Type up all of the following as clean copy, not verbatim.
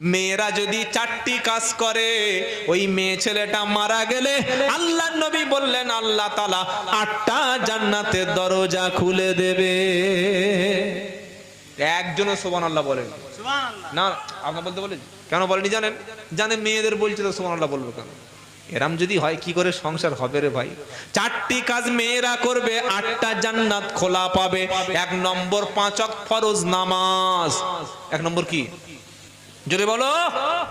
মেয়েরা যদি চারটি কাজ করে ওই মেয়ে ছেলেটা মারা গেলে আল্লাহর নবী বললেন আল্লাহ তাআলা 8টা জান্নাতের দরজা খুলে দেবে। একজনও সুবহানাল্লাহ বলেন না, আপনি বলতে বলেন কেন বলেনি জানেন? জানেন মেয়েদের বলছে তো সুবহানাল্লাহ বলবো কেন? এরম যদি হয় কি করে সংসার হবে রে ভাই? চারটি কাজ মেয়েরা করবে 8টা জান্নাত খোলা পাবে। 1 নম্বর 5 ওয়াক্ত ফরজ নামাজ। 1 নম্বর কি? জোরে বলো।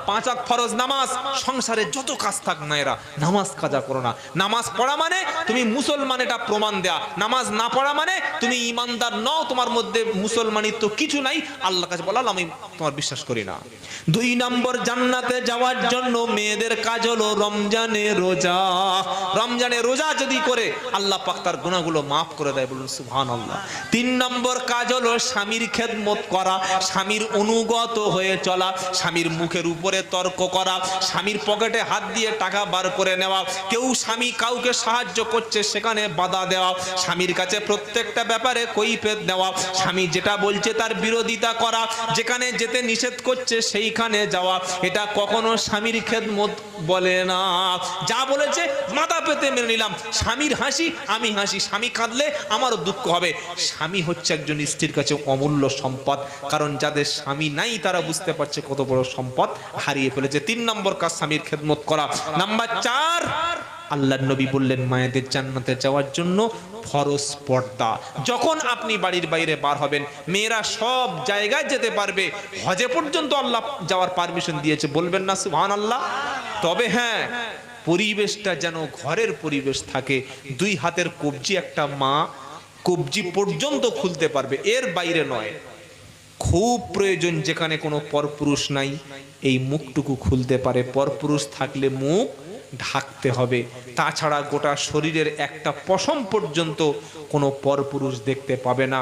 5 ওয়াক্ত ফরজ নামাজ। সংসারে যত কাজ থাক না এরা নামাজ কাজা করো না। নামাজ পড়া মানে তুমি মুসলমান, এটা প্রমাণ দেয়া। নামাজ না পড়া মানে তুমি ইমানদার নও, তোমার মধ্যে মুসলমানিত্ব কিছু নাই। আল্লাহর কাছে বলাল আমি তোমার বিশ্বাস করি না। 2 নম্বর জান্নাতে যাওয়ার জন্য মেয়েদের কাজ হলো রমজানে রোজা। রমজানে রোজা যদি করে আল্লাহ পাক তার গুনাহগুলো maaf করে দেয়, বলুন সুবহানাল্লাহ। 3 নম্বর কাজ হলো স্বামীর খেদমত করা, স্বামীর অনুগত হয়ে চলা, স্বামীর মুখের উপরে তর্ক করা, স্বামীর পকেটে হাত দিয়ে টাকা বার করে নেওয়া, কেউ স্বামী কাউকে সাহায্য করছে সেখানে বাধা দেওয়া, স্বামীর কাছে প্রত্যেকটা ব্যাপারে কৈফিয়ত দেওয়া, স্বামী যেটা বলছে তার বিরোধিতা করা, যেখানে যেতে নিষেধ করছে সেইখানে যাওয়া, এটা কখনো স্বামীর খেদমত বলে না। যা বলেছে মাথা পেতে মেনে নিলাম, স্বামীর হাসি আমি হাসি, স্বামী কাঁদলে আমারও দুঃখ হবে। স্বামী হচ্ছে একজন স্ত্রীর কাছে অমূল্য সম্পদ, কারণ যাদের স্বামী নাই তারা বুঝতে পারছে কত বড় সম্পদ হারিয়ে ফেলেছে। 3 নম্বর কাজ স্বামীর খেদমত করা। নাম্বার 4, আল্লাহর নবী বললেন মায়েদের জান্নাতে যাওয়ার জন্য ফরজ পর্দা। যখন আপনি বাড়ির বাইরে বার হবেন, মেয়েরা সব জায়গায় যেতে পারবে, হজে পর্যন্ত আল্লাহ যাওয়ার পারমিশন দিয়েছে, বলবেন না সুবহানাল্লাহ? তবে হ্যাঁ, পরিবেশটা যেন ঘরের পরিবেশ থাকে। 2 হাতের কবজি একটা মা কবজি পর্যন্ত খুলতে পারবে, এর বাইরে নয়। খুব প্রয়োজন যেখানে কোনো পরপুরুষ নাই এই মুখটুকু খুলতে পারে, পরপুরুষ থাকলে মুখ ঢাকতে হবে। তাছাড়া গোটা শরীরের একটা পশম পর্যন্ত কোনো পরপুরুষ দেখতে পাবে না।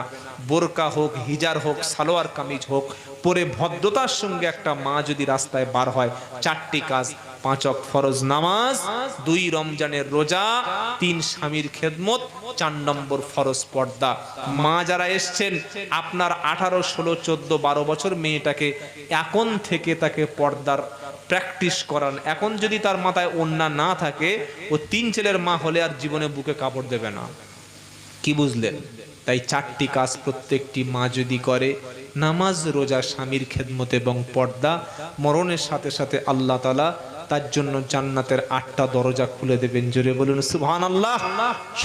বোরকা হোক, হিজার হোক, সালোয়ার কামিজ হোক পরে ভদ্রতার সঙ্গে একটা মা যদি রাস্তায় বার হয়, 4টি কাজ, 5 ওয়াক্ত ফরজ নামাজ, 2 রমজানের রোজা, 3 স্বামীর খেদমত, 4 নম্বর ফরজ পর্দা। মা যারা এসছেন আপনার 18, 16, 14, 12 বছর মেয়েটাকে এখন থেকে তাকে পর্দার প্র্যাকটিস করান। এখন যদি তার মাথায় ওন্না না থাকে, ও 3 ছেলের মা হলে আর জীবনে বুকে কাপড় দেবে না। কি বুঝলেন? তাই 4টি কাজ প্রত্যেকটি মা যদি করে, নামাজ, রোজা, স্বামীর খেদমত এবং পর্দা, মরণের সাথে সাথে আল্লাহ তাআলা তার জন্য জান্নাতের 8টা দরজা খুলে দেবেন। জোরে বলুন সুবহানাল্লাহ।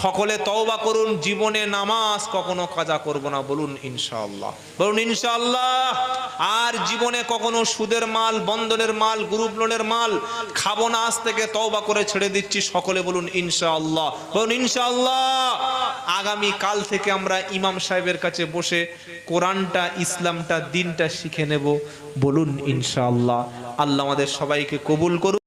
সকলে তওবা করুন, জীবনে নামাজ কখনো কাজা করব না, বলুন ইনশাআল্লাহ, বলুন ইনশাআল্লাহ। আর জীবনে কখনো সুদের মাল, বন্ধনের মাল, গ্রুপ লোনের মাল খাবো না, আজ থেকে তওবা করে ছেড়ে দিচ্ছি, সকলে বলুন ইনশাআল্লাহ, বলুন ইনশাআল্লাহ। আগামী কাল থেকে আমরা ইমাম সাহেবের কাছে বসে কোরআনটা, ইসলামটা, দিনটা শিখে নেব, বলুন ইনশাআল্লাহ। আল্লাহ আমাদের সবাইকে কবুল করুন।